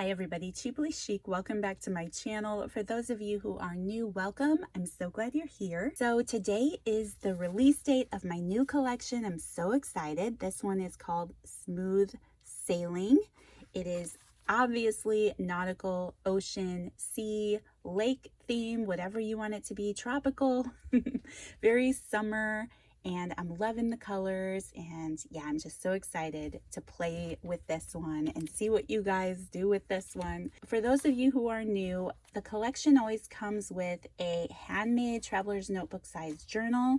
Hi everybody, Cheaply Chic. Welcome back to my channel. For those of you who are new, welcome. I'm so glad you're here. So today is the release date of my new collection. I'm so excited. This one is called Smooth Sailing. It is obviously nautical, ocean, sea, lake theme, whatever you want it to be, tropical, very summer. And I'm loving the colors, and yeah, I'm just so excited to play with this one and see what you guys do with this one. For those of you who are new, the collection always comes with a handmade traveler's notebook size journal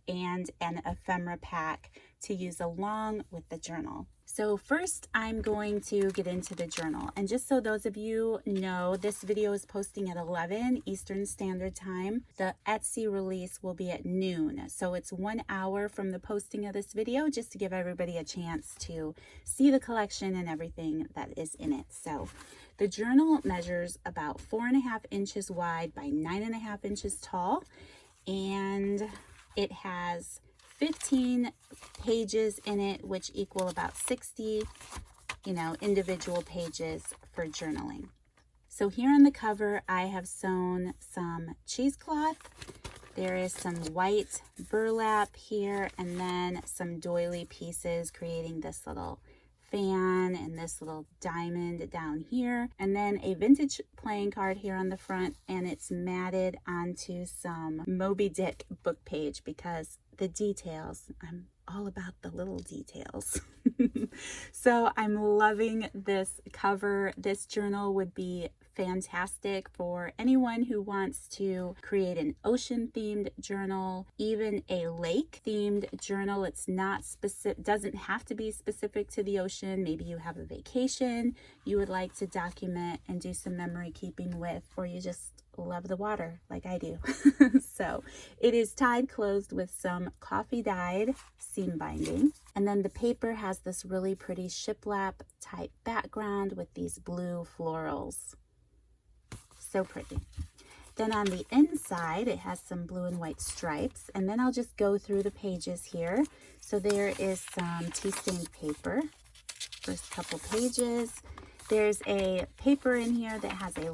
and an ephemera pack to use along with the journal. So first I'm going to get into the journal, and just so those of you know, this video is posting at 11 Eastern Standard Time. The Etsy release will be at noon, so it's 1 hour from the posting of this video, just to give everybody a chance to see the collection and everything that is in it. So the journal measures about 4.5 inches wide by 9.5 inches tall, and it has 15 pages in it, which equal about 60, individual pages for journaling. So here on the cover, I have sewn some cheesecloth. There is some white burlap here, and then some doily pieces creating this little fan and this little diamond down here, and then a vintage playing card here on the front, and it's matted onto some Moby Dick book page because the details, I'm all about the little details. So I'm loving this cover. This journal would be fantastic for anyone who wants to create an ocean themed journal, even a lake themed journal. It's not specific, doesn't have to be specific to the ocean. Maybe you have a vacation you would like to document and do some memory keeping with, or you just love the water like I do. So it is tied closed with some coffee dyed seam binding, and then the paper has this really pretty shiplap type background with these blue florals. So pretty. Then on the inside, it has some blue and white stripes, and then I'll just go through the pages here. So there is some tea stained paper, first couple pages. There's a paper in here that has a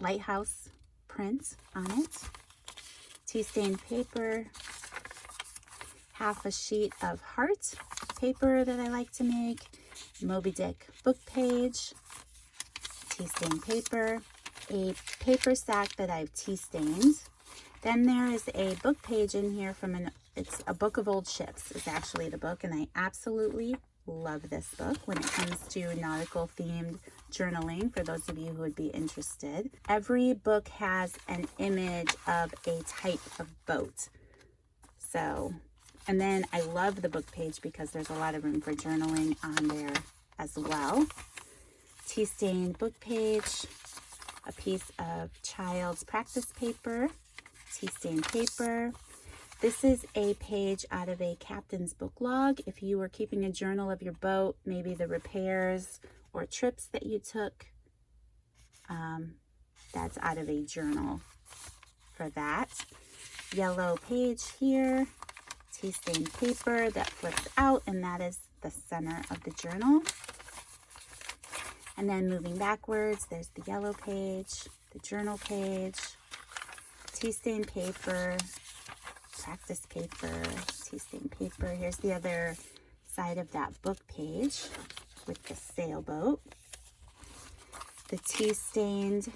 lighthouse print on it. Tea stained paper, half a sheet of heart paper that I like to make, Moby Dick book page, tea stained paper, a paper sack that I've tea stained. Then there is a book page in here from it's a book of old ships is actually the book, and I absolutely love this book when it comes to nautical themed journaling, for those of you who would be interested. Every book has an image of a type of boat. So, and then I love the book page because there's a lot of room for journaling on there as well. Tea stained book page, a piece of child's practice paper, tea stained paper. This is a page out of a captain's book log. If you were keeping a journal of your boat, maybe the repairs or trips that you took, that's out of a journal for that. Yellow page here, tea stained paper that flips out, and that is the center of the journal. And then moving backwards, there's the yellow page, the journal page, tea stained paper, practice paper, tea stained paper. Here's the other side of that book page with the sailboat, the tea stained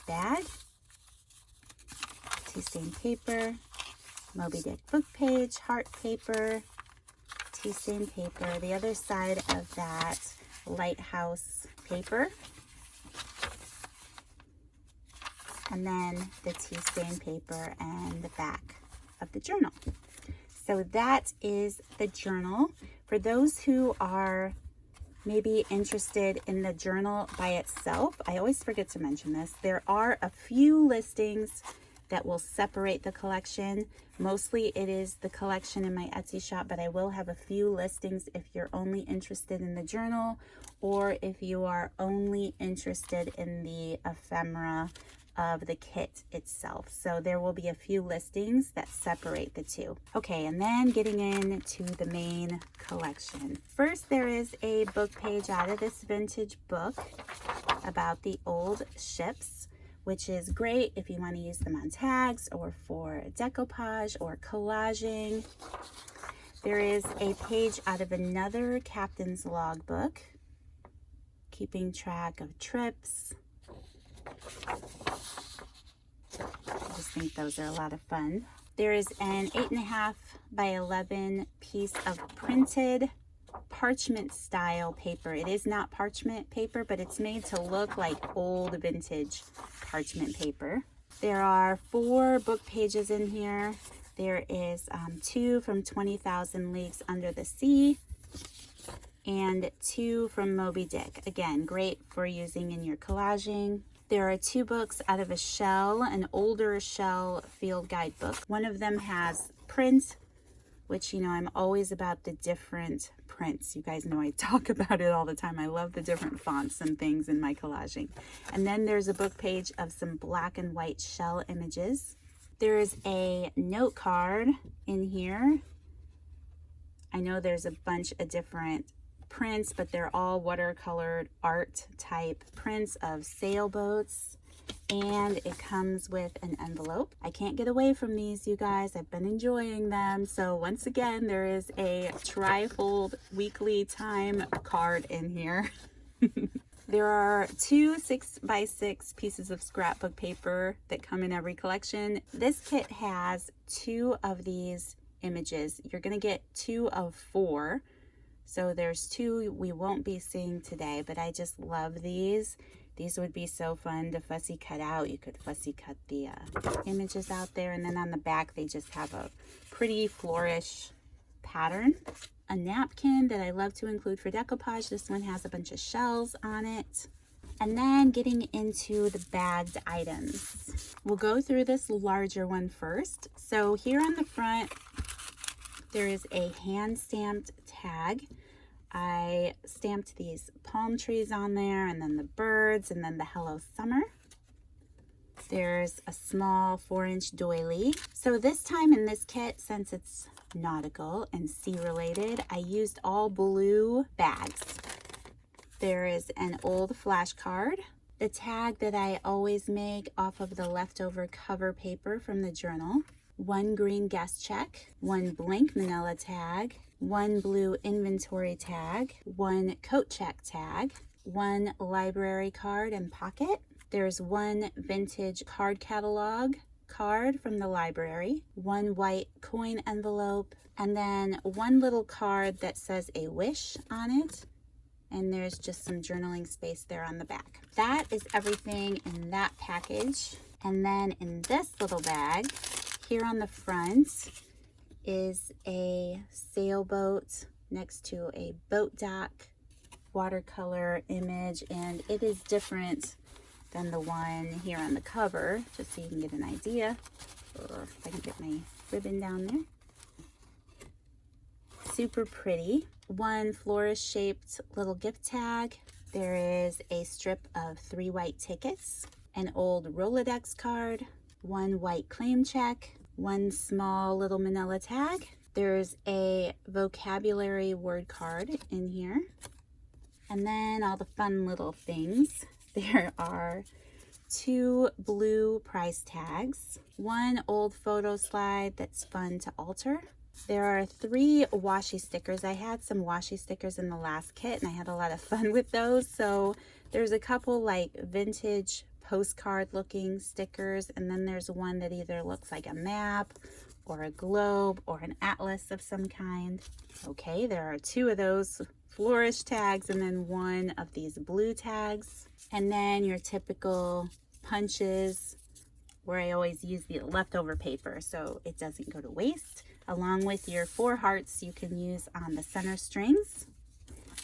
bag, tea stained paper, Moby Dick book page, heart paper, tea stained paper. The other side of that lighthouse paper, and then the tea stained paper and the back of the journal. So that is the journal. For those who are maybe interested in the journal by itself, I always forget to mention this, there are a few listings that will separate the collection. Mostly it is the collection in my Etsy shop, but I will have a few listings if you're only interested in the journal, or if you are only interested in the ephemera of the kit itself. So there will be a few listings that separate the two. Okay, and then getting into the main collection. First, there is a book page out of this vintage book about the old ships, which is great if you want to use them on tags or for decoupage or collaging. There is a page out of another captain's logbook, keeping track of trips. I just think those are a lot of fun. There is an 8.5 by 11 piece of printed parchment style paper. It is not parchment paper, but it's made to look like old vintage parchment paper. There are 4 book pages in here. There is 2 from 20,000 Leagues Under the Sea and 2 from Moby Dick. Again, great for using in your collaging. There are 2 books out of a shell, an older shell field guide book. One of them has print, which, you know, I'm always about the different prints. You guys know I talk about it all the time. I love the different fonts and things in my collaging. And then there's a book page of some black and white shell images. There is a note card in here. I know there's a bunch of different prints, but they're all watercolored art type prints of sailboats, and it comes with an envelope. I can't get away from these, you guys. I've been enjoying them. So once again, there is a trifold weekly time card in here. There are 2 6x6 pieces of scrapbook paper that come in every collection. This kit has 2 of these images. You're going to get 2 of 4. So there's 2 we won't be seeing today, but I just love these. These would be so fun to fussy cut out. You could fussy cut the images out there. And then on the back, they just have a pretty flourish pattern. A napkin that I love to include for decoupage. This one has a bunch of shells on it. And then getting into the bagged items. We'll go through this larger one first. So here on the front, there is a hand-stamped tag. I stamped these palm trees on there, and then the birds, and then the Hello Summer. There's a small 4-inch doily. So this time in this kit, since it's nautical and sea related, I used all blue bags. There is an old flashcard, the tag that I always make off of the leftover cover paper from the journal, 1 green guest check, 1 blank manila tag, 1 blue inventory tag, 1 coat check tag, 1 library card and pocket. There's 1 vintage card catalog card from the library, 1 white coin envelope, and then 1 little card that says a wish on it. And there's just some journaling space there on the back. That is everything in that package. And then in this little bag, here on the front is a sailboat next to a boat dock watercolor image, and it is different than the one here on the cover, just so you can get an idea. Or if I can get my ribbon down there. Super pretty. 1 flourish shaped little gift tag. There is a strip of 3 white tickets, an old Rolodex card, 1 white claim check, 1 small little manila tag. There's a vocabulary word card in here. And then all the fun little things. There are 2 blue price tags, 1 old photo slide that's fun to alter. There are 3 washi stickers. I had some washi stickers in the last kit, and I had a lot of fun with those. So there's a couple like vintage postcard looking stickers, and then there's one that either looks like a map or a globe or an atlas of some kind. Okay, there are 2 of those flourish tags and then 1 of these blue tags. And then your typical punches, where I always use the leftover paper so it doesn't go to waste, along with your 4 hearts you can use on the center strings,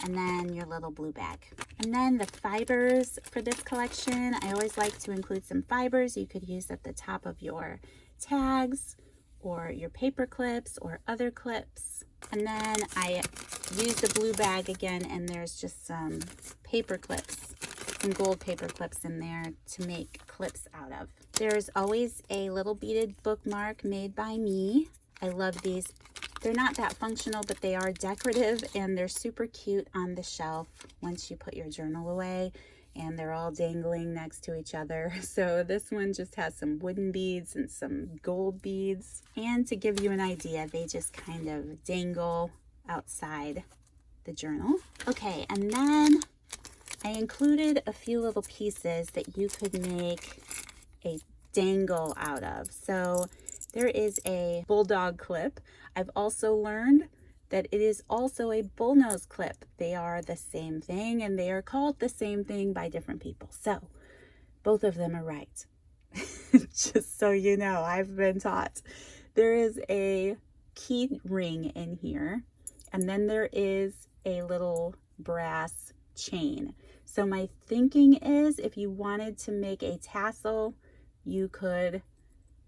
and then your little blue bag. And then the fibers for this collection, I always like to include some fibers you could use at the top of your tags or your paper clips or other clips. And then I used the blue bag again, and there's just some paper clips, some gold paper clips in there to make clips out of. There's always a little beaded bookmark made by me. I love these. They're not that functional, but they are decorative and they're super cute on the shelf once you put your journal away, and they're all dangling next to each other. So this one just has some wooden beads and some gold beads. And to give you an idea, they just kind of dangle outside the journal. Okay, and then I included a few little pieces that you could make a dangle out of. So there is a bulldog clip. I've also learned that it is also a bullnose clip. They are the same thing and they are called the same thing by different people. So both of them are right. Just so you know, I've been taught. There is a key ring in here, and then there is a little brass chain. So my thinking is if you wanted to make a tassel, you could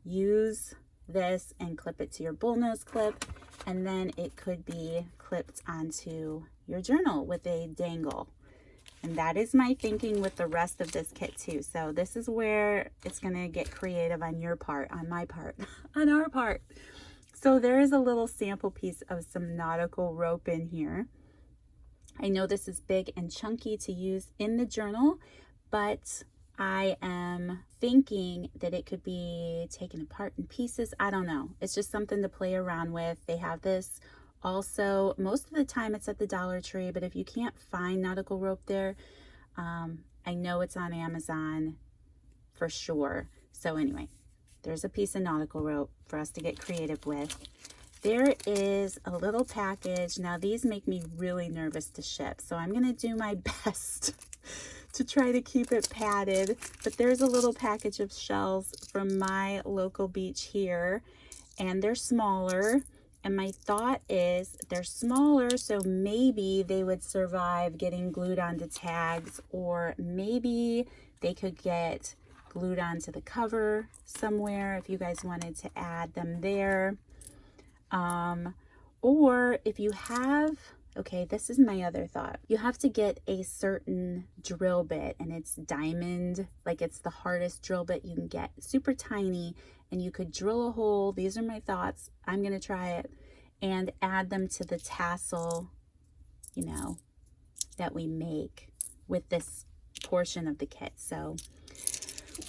use this and clip it to your bullnose clip, and then it could be clipped onto your journal with a dangle. And that is my thinking with the rest of this kit too. So this is where it's gonna get creative on your part, on my part, on our part. So there is a little sample piece of some nautical rope in here. I know this is big and chunky to use in the journal, but I am thinking that it could be taken apart in pieces. I don't know. It's just something to play around with. They have this also, most of the time it's at the Dollar Tree, but if you can't find nautical rope there, I know it's on Amazon for sure. So anyway, there's a piece of nautical rope for us to get creative with. There is a little package. Now these make me really nervous to ship, so I'm gonna do my best to try to keep it padded. But there's a little package of shells from my local beach here, and they're smaller. And my thought is they're smaller, so maybe they would survive getting glued onto tags, or maybe they could get glued onto the cover somewhere if you guys wanted to add them there. Or if you have, okay, this is my other thought. You have to get a certain drill bit, and it's diamond, like it's the hardest drill bit you can get, super tiny, and you could drill a hole. These are my thoughts. I'm gonna try it, and add them to the tassel, you know, that we make with this portion of the kit. So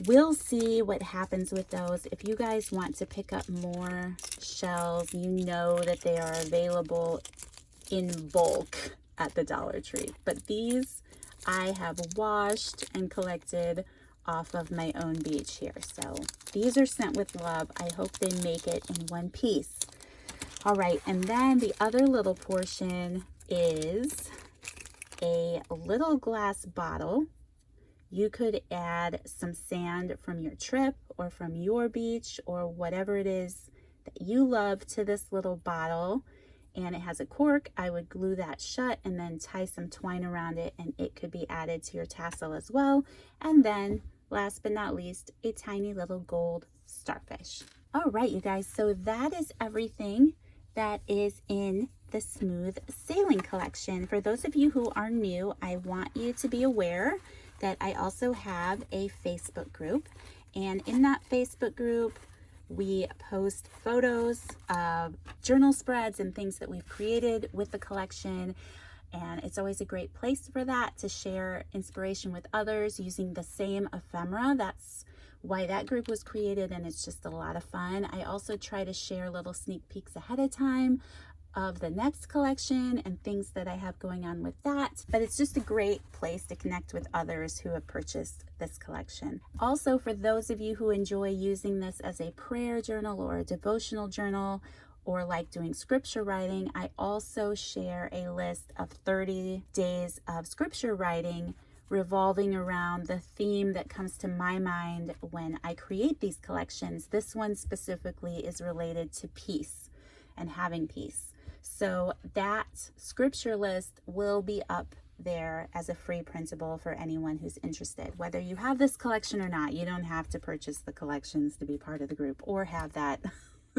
we'll see what happens with those. If you guys want to pick up more shells, you know that they are available in bulk at the Dollar Tree. But these I have washed and collected off of my own beach here. So these are sent with love. I hope they make it in one piece. All right, and then the other little portion is a little glass bottle. You could add some sand from your trip or from your beach or whatever it is that you love to this little bottle. And it has a cork. I would glue that shut and then tie some twine around it, and it could be added to your tassel as well. And then last but not least, a tiny little gold starfish. All right, you guys, so that is everything that is in the Smooth Sailing collection. For those of you who are new, I want you to be aware that I also have a Facebook group, and in that Facebook group we post photos of journal spreads and things that we've created with the collection, and it's always a great place for that, to share inspiration with others using the same ephemera. That's why that group was created, and it's just a lot of fun. I also try to share little sneak peeks ahead of time of the next collection and things that I have going on with that. But it's just a great place to connect with others who have purchased this collection. Also, for those of you who enjoy using this as a prayer journal or a devotional journal, or like doing scripture writing, I also share a list of 30 days of scripture writing revolving around the theme that comes to my mind when I create these collections. This one specifically is related to peace and having peace. So that scripture list will be up there as a free printable for anyone who's interested. Whether you have this collection or not, you don't have to purchase the collections to be part of the group or have that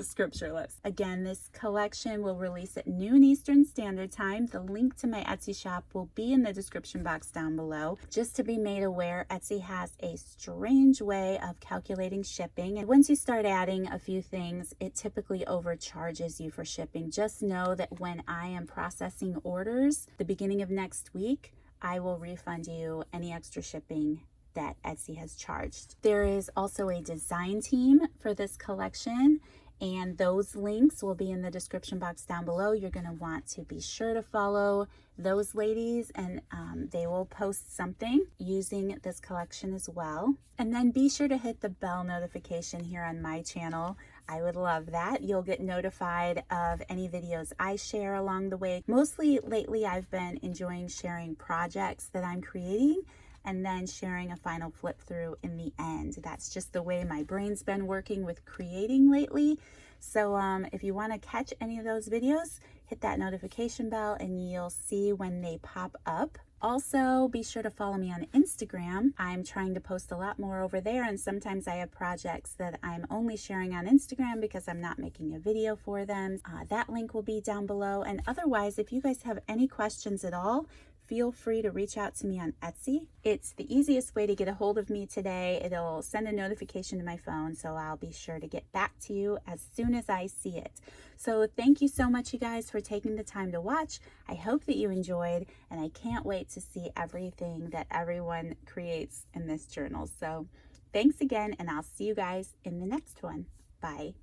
scripture lips. Again, this collection will release at noon Eastern Standard Time. The link to my Etsy shop will be in the description box down below. Just to be made aware, Etsy has a strange way of calculating shipping. And once you start adding a few things, it typically overcharges you for shipping. Just know that when I am processing orders, the beginning of next week, I will refund you any extra shipping that Etsy has charged. There is also a design team for this collection, and those links will be in the description box down below. You're going to want to be sure to follow those ladies, and they will post something using this collection as well. And then be sure to hit the bell notification here on my channel. I would love that. You'll get notified of any videos I share along the way. Mostly lately, I've been enjoying sharing projects that I'm creating and then sharing a final flip through in the end. That's just the way my brain's been working with creating lately. So if you want to catch any of those videos, hit that notification bell and you'll see when they pop up. Also, be sure to follow me on Instagram. I'm trying to post a lot more over there, and sometimes I have projects that I'm only sharing on Instagram because I'm not making a video for them. That link will be down below. And otherwise, if you guys have any questions at all, feel free to reach out to me on Etsy. It's the easiest way to get a hold of me today. It'll send a notification to my phone, so I'll be sure to get back to you as soon as I see it. So thank you so much, you guys, for taking the time to watch. I hope that you enjoyed, and I can't wait to see everything that everyone creates in this journal. So thanks again, and I'll see you guys in the next one. Bye.